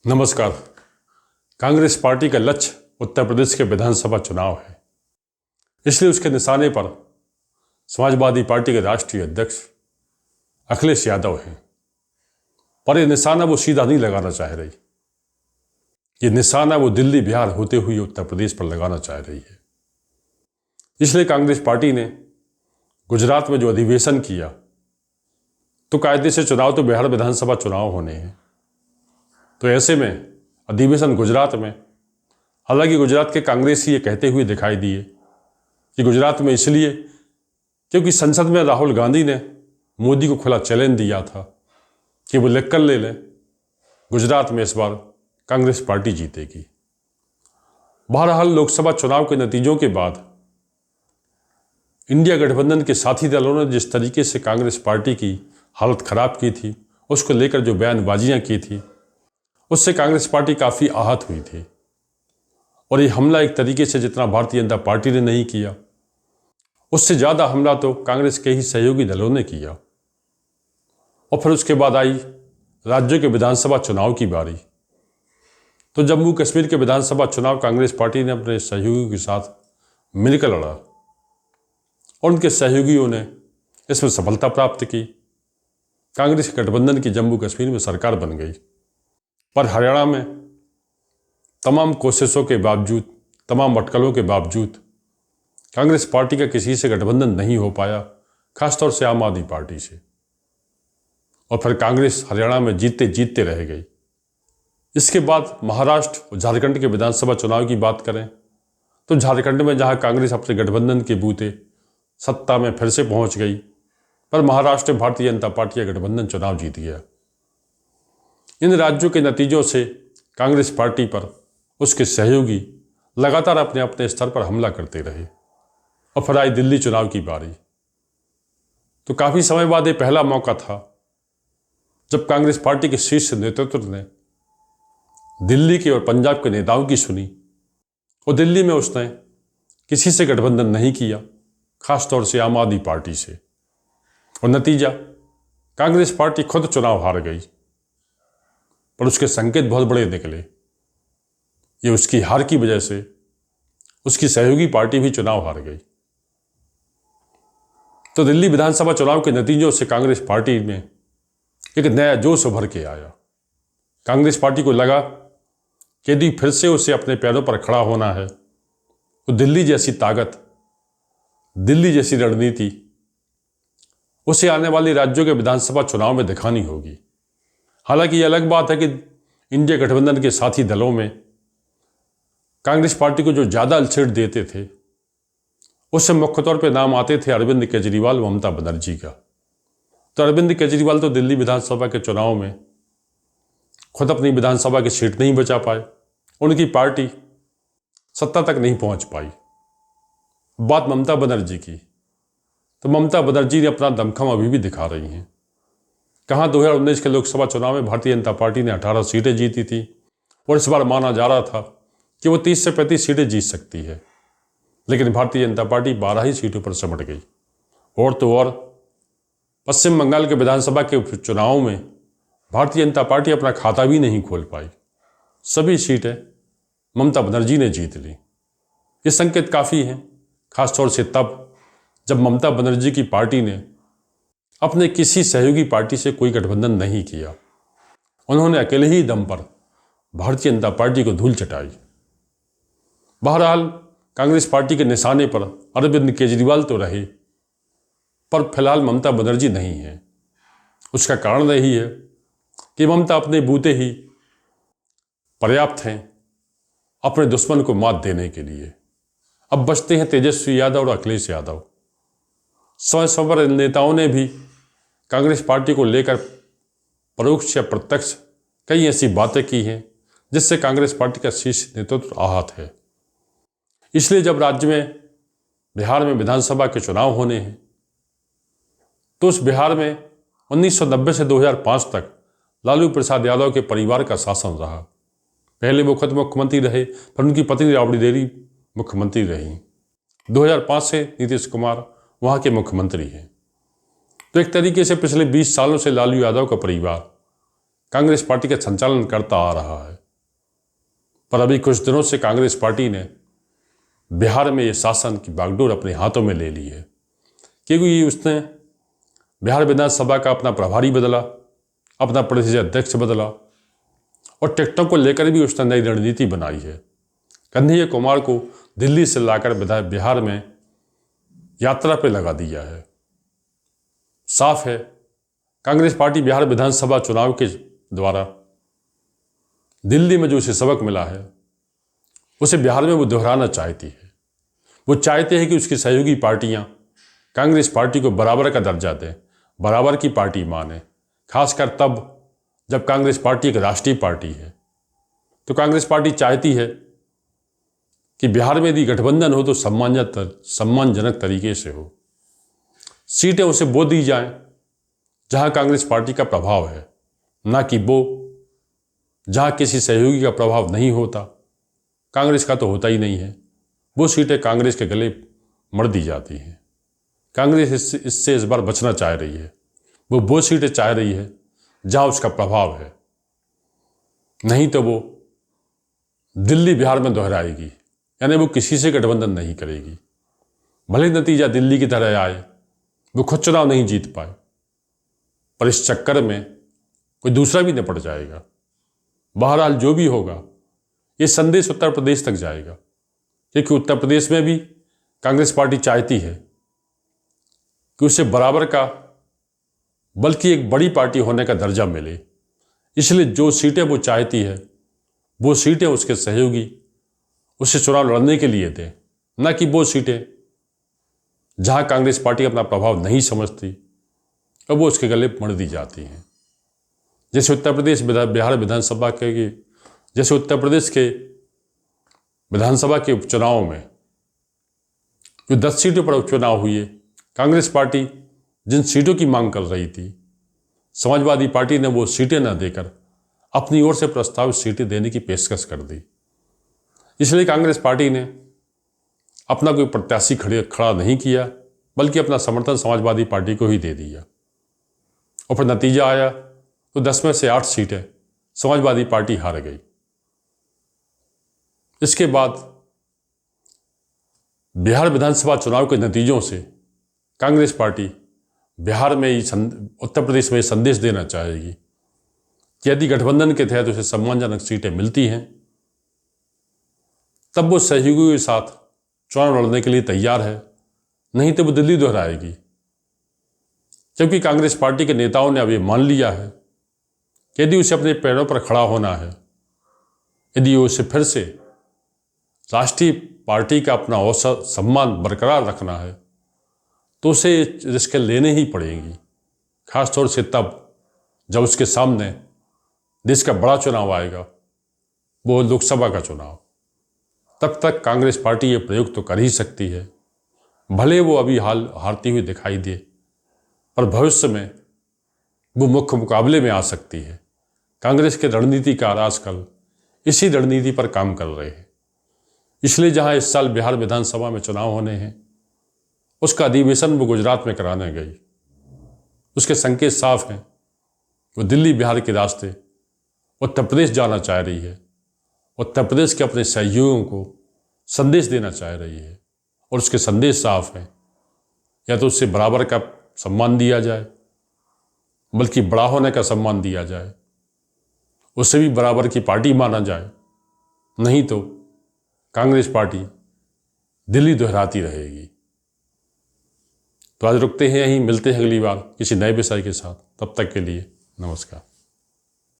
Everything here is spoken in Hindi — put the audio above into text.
नमस्कार। कांग्रेस पार्टी का लक्ष्य उत्तर प्रदेश के विधानसभा चुनाव है, इसलिए उसके निशाने पर समाजवादी पार्टी के राष्ट्रीय अध्यक्ष अखिलेश यादव हैं। पर यह निशाना वो सीधा नहीं लगाना चाह रही। ये निशाना वो दिल्ली बिहार होते हुए उत्तर प्रदेश पर लगाना चाह रही है। इसलिए कांग्रेस पार्टी ने गुजरात में जो अधिवेशन किया, तो कायदे से चुनाव तो बिहार विधानसभा चुनाव होने हैं, तो ऐसे में अधिवेशन गुजरात में, हालांकि गुजरात के कांग्रेसी ये कहते हुए दिखाई दिए कि गुजरात में इसलिए क्योंकि संसद में राहुल गांधी ने मोदी को खुला चैलेंज दिया था कि वो लिख कर ले लें, गुजरात में इस बार कांग्रेस पार्टी जीतेगी। बहरहाल लोकसभा चुनाव के नतीजों के बाद इंडिया गठबंधन के साथी दलों ने जिस तरीके से कांग्रेस पार्टी की हालत खराब की थी, उसको लेकर जो बयानबाजियां की थी, उससे कांग्रेस पार्टी काफ़ी आहत हुई थी। और ये हमला एक तरीके से जितना भारतीय जनता पार्टी ने नहीं किया, उससे ज़्यादा हमला तो कांग्रेस के ही सहयोगी दलों ने किया। और फिर उसके बाद आई राज्यों के विधानसभा चुनाव की बारी। तो जम्मू कश्मीर के विधानसभा चुनाव कांग्रेस पार्टी ने अपने सहयोगियों के साथ मिलकर लड़ा और उनके सहयोगियों ने इसमें सफलता प्राप्त की। कांग्रेस गठबंधन की जम्मू कश्मीर में सरकार बन गई। पर हरियाणा में तमाम कोशिशों के बावजूद, तमाम अटकलों के बावजूद कांग्रेस पार्टी का किसी से गठबंधन नहीं हो पाया, खासतौर से आम आदमी पार्टी से। और फिर कांग्रेस हरियाणा में जीतते जीतते रह गई। इसके बाद महाराष्ट्र और झारखंड के विधानसभा चुनाव की बात करें तो झारखंड में जहां कांग्रेस अपने गठबंधन के बूते सत्ता में फिर से पहुंच गई, पर महाराष्ट्र में भारतीय जनता पार्टी का गठबंधन चुनाव जीत गया। इन राज्यों के नतीजों से कांग्रेस पार्टी पर उसके सहयोगी लगातार अपने अपने स्तर पर हमला करते रहे। और फिर आई दिल्ली चुनाव की बारी। तो काफ़ी समय बाद ये पहला मौका था जब कांग्रेस पार्टी के शीर्ष नेतृत्व ने दिल्ली के और पंजाब के नेताओं की सुनी। और दिल्ली में उसने किसी से गठबंधन नहीं किया, खासतौर से आम आदमी पार्टी से। और नतीजा, कांग्रेस पार्टी खुद चुनाव हार गई। पर उसके संकेत बहुत बड़े निकले। ये उसकी हार की वजह से उसकी सहयोगी पार्टी भी चुनाव हार गई। तो दिल्ली विधानसभा चुनाव के नतीजों से कांग्रेस पार्टी में एक नया जोश उभर के आया। कांग्रेस पार्टी को लगा कि यदि फिर से उसे अपने पैरों पर खड़ा होना है तो दिल्ली जैसी ताकत, दिल्ली जैसी रणनीति उसे आने वाली राज्यों के विधानसभा चुनाव में दिखानी होगी। हालांकि ये अलग बात है कि इंडिया गठबंधन के साथी दलों में कांग्रेस पार्टी को जो ज़्यादा अलछेड़ देते थे, उससे मुख्य तौर पे नाम आते थे अरविंद केजरीवाल, ममता बनर्जी का। तो अरविंद केजरीवाल तो दिल्ली विधानसभा के चुनाव में खुद अपनी विधानसभा की सीट नहीं बचा पाए, उनकी पार्टी सत्ता तक नहीं पहुंच पाई। बात ममता बनर्जी की, तो ममता बनर्जी ने अपना दमखम अभी भी दिखा रही हैं। कहाँ 2019 के लोकसभा चुनाव में भारतीय जनता पार्टी ने 18 सीटें जीती थी और इस बार माना जा रहा था कि वो 30 से 35 सीटें जीत सकती है, लेकिन भारतीय जनता पार्टी 12 ही सीटों पर सिमट गई। और तो और पश्चिम बंगाल के विधानसभा के चुनाव में भारतीय जनता पार्टी अपना खाता भी नहीं खोल पाई। सभी सीटें ममता बनर्जी ने जीत ली। ये संकेत काफ़ी हैं, खासतौर से तब जब ममता बनर्जी की पार्टी ने अपने किसी सहयोगी पार्टी से कोई गठबंधन नहीं किया। उन्होंने अकेले ही दम पर भारतीय जनता पार्टी को धूल चटाई। बहरहाल कांग्रेस पार्टी के निशाने पर अरविंद केजरीवाल तो रहे, पर फिलहाल ममता बनर्जी नहीं है। उसका कारण यही है कि ममता अपने बूते ही पर्याप्त हैं अपने दुश्मन को मात देने के लिए। अब बचते हैं तेजस्वी यादव और अखिलेश यादव। समय समय पर इन नेताओं ने भी कांग्रेस पार्टी को लेकर परोक्ष या प्रत्यक्ष कई ऐसी बातें की हैं जिससे कांग्रेस पार्टी का शीर्ष नेतृत्व आहत है। इसलिए जब राज्य में, बिहार में विधानसभा के चुनाव होने हैं, तो उस बिहार में 1990 से 2005 तक लालू प्रसाद यादव के परिवार का शासन रहा। पहले वो खुद मुख्यमंत्री रहे, फिर उनकी पत्नी राबड़ी देवी मुख्यमंत्री रही। 2005 से नीतीश कुमार वहाँ के मुख्यमंत्री हैं। तो एक तरीके से पिछले 20 सालों से लालू यादव का परिवार कांग्रेस पार्टी का संचालन करता आ रहा है। पर अभी कुछ दिनों से कांग्रेस पार्टी ने बिहार में ये शासन की बागडोर अपने हाथों में ले ली है, क्योंकि उसने बिहार विधानसभा का अपना प्रभारी बदला, अपना प्रदेश अध्यक्ष बदला और टिकटों को लेकर भी उसने नई रणनीति बनाई है। कन्हैया कुमार को दिल्ली से लाकर बिहार में यात्रा पे लगा दिया है। साफ है, कांग्रेस पार्टी बिहार विधानसभा चुनाव के द्वारा दिल्ली में जो उसे सबक मिला है उसे बिहार में वो दोहराना चाहती है। वो चाहते हैं कि उसकी सहयोगी पार्टियां कांग्रेस पार्टी को बराबर का दर्जा दें, बराबर की पार्टी माने, खासकर तब जब कांग्रेस पार्टी एक राष्ट्रीय पार्टी है। तो कांग्रेस पार्टी चाहती है कि बिहार में यदि गठबंधन हो तो सम्मानजनक तरीके से हो। सीटें उसे वो दी जाएं जहां कांग्रेस पार्टी का प्रभाव है, ना कि वो जहां किसी सहयोगी का प्रभाव नहीं होता। कांग्रेस का तो होता ही नहीं है। वो सीटें कांग्रेस के गले मर दी जाती हैं। कांग्रेस इससे इस बार बचना चाह रही है। वो सीटें चाह रही है जहां उसका प्रभाव है, नहीं तो वो दिल्ली बिहार में दोहराएगी, यानी वो किसी से गठबंधन नहीं करेगी। भले नतीजा दिल्ली की तरह आए, वो खुद चुनाव नहीं जीत पाए, पर इस चक्कर में कोई दूसरा भी निपट जाएगा। बहरहाल जो भी होगा, ये संदेश उत्तर प्रदेश तक जाएगा, क्योंकि उत्तर प्रदेश में भी कांग्रेस पार्टी चाहती है कि उसे बराबर का, बल्कि एक बड़ी पार्टी होने का दर्जा मिले। इसलिए जो सीटें वो चाहती है वो सीटें उसके सहयोगी उसे चुनाव लड़ने के लिए दें, न कि वो सीटें जहां कांग्रेस पार्टी अपना प्रभाव नहीं समझती और वो उसके गले मर दी जाती हैं। जैसे उत्तर प्रदेश बिहार विधानसभा के जैसे उत्तर प्रदेश के विधानसभा के उपचुनाव में जो 10 सीटों पर उपचुनाव हुए, कांग्रेस पार्टी जिन सीटों की मांग कर रही थी, समाजवादी पार्टी ने वो सीटें न देकर अपनी ओर से प्रस्तावित सीटें देने की पेशकश कर दी। इसलिए कांग्रेस पार्टी ने अपना कोई प्रत्याशी खड़ा नहीं किया, बल्कि अपना समर्थन समाजवादी पार्टी को ही दे दिया। और फिर नतीजा आया तो 10 में से 8 सीटें समाजवादी पार्टी हार गई। इसके बाद बिहार विधानसभा चुनाव के नतीजों से कांग्रेस पार्टी बिहार में ही उत्तर प्रदेश में संदेश देना चाहेगी कि यदि गठबंधन के तहत उसे सम्मानजनक सीटें मिलती हैं, तब वो सहयोगियों के साथ चुनाव लड़ने के लिए तैयार है, नहीं तो वो दिल्ली दोहराएगी। क्योंकि कांग्रेस पार्टी के नेताओं ने अब ये मान लिया है कि यदि उसे अपने पैरों पर खड़ा होना है, यदि उसे फिर से राष्ट्रीय पार्टी का अपना औसत सम्मान बरकरार रखना है, तो उसे रिस्क लेने ही पड़ेगी। खासतौर से तब जब उसके सामने देश का बड़ा चुनाव आएगा, वो लोकसभा का चुनाव। तब तक कांग्रेस पार्टी ये प्रयोग तो कर ही सकती है, भले वो अभी हारती हुई दिखाई दे, पर भविष्य में वो मुख्य मुकाबले में आ सकती है। कांग्रेस के रणनीतिकार आजकल इसी रणनीति पर काम कर रहे हैं। इसलिए जहां इस साल बिहार विधानसभा में चुनाव होने हैं, उसका अधिवेशन वो गुजरात में कराने गई। उसके संकेत साफ हैं, वो दिल्ली बिहार के रास्ते उत्तर प्रदेश जाना चाह रही है। उत्तर प्रदेश के अपने सहयोगियों को संदेश देना चाह रही है, और उसके संदेश साफ हैं, या तो उससे बराबर का सम्मान दिया जाए, बल्कि बड़ा होने का सम्मान दिया जाए, उसे भी बराबर की पार्टी माना जाए, नहीं तो कांग्रेस पार्टी दिल्ली दोहराती रहेगी। तो आज रुकते हैं यहीं, मिलते हैं अगली बार किसी नए विषय के साथ। तब तक के लिए नमस्कार।